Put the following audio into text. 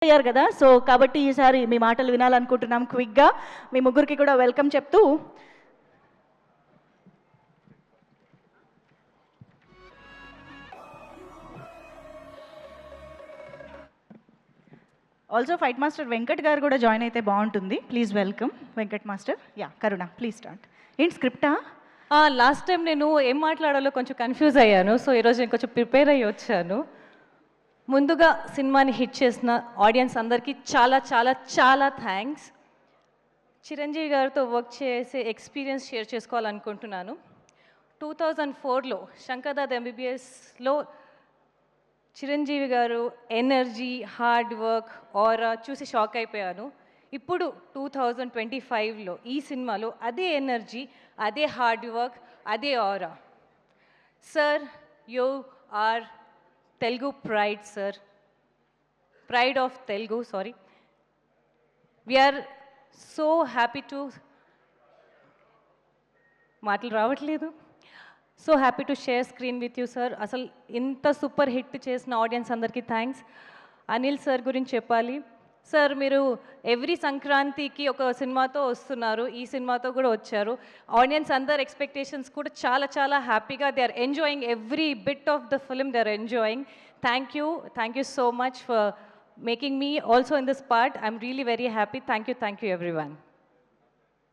అయ్యారు కదా, సో కాబట్టి ఈసారి మీ మాటలు వినాలనుకుంటున్నాం క్విక్గా. మీ ముగ్గురికి కూడా వెల్కమ్ చెప్తూ ఆల్సో ఫైట్ మాస్టర్ వెంకట్ గారు కూడా జాయిన్ అయితే బాగుంటుంది. Please welcome Venkat master. Yeah Karuna please start. ఏంటి స్క్రిప్టా? లాస్ట్ టైం నేను ఏం మాట్లాడాలో కొంచెం కన్ఫ్యూజ్ అయ్యాను. సో ఈరోజు నేను కొంచెం ప్రిపేర్ అయ్యి వచ్చాను. ముందుగా సినిమాని హిట్ చేసిన ఆడియన్స్ అందరికీ చాలా చాలా చాలా థ్యాంక్స్. చిరంజీవి గారితో వర్క్ చేసే ఎక్స్పీరియన్స్ షేర్ చేసుకోవాలనుకుంటున్నాను. 2004లో శంకర్దాద్ ఎంబీబీఎస్లో చిరంజీవి గారు ఎనర్జీ, హార్డ్ వర్క్, ఆరా చూసి షాక్ అయిపోయాను. ఇప్పుడు 2025లో ఈ సినిమాలో అదే ఎనర్జీ, అదే హార్డ్ వర్క్, అదే aura. Sir, you are Telugu pride, sir. Pride of Telugu, sorry. We are so happy to మాటలు రావట్లేదు. So happy to share screen with you sir. అసలు ఇంత సూపర్ హిట్ చేసిన ఆడియన్స్ అందరికీ థ్యాంక్స్. అనిల్ సార్ గురించి చెప్పాలి. Sir మీరు ఎవ్రీ సంక్రాంతికి ఒక సినిమాతో వస్తున్నారు, ఈ సినిమాతో కూడా వచ్చారు. ఆడియన్స్ అందరు ఎక్స్పెక్టేషన్స్ కూడా చాలా చాలా హ్యాపీగా they are enjoying every bit of the film, they are enjoying. Thank you so much for making me also in this part. I'm really very happy. Thank you every one.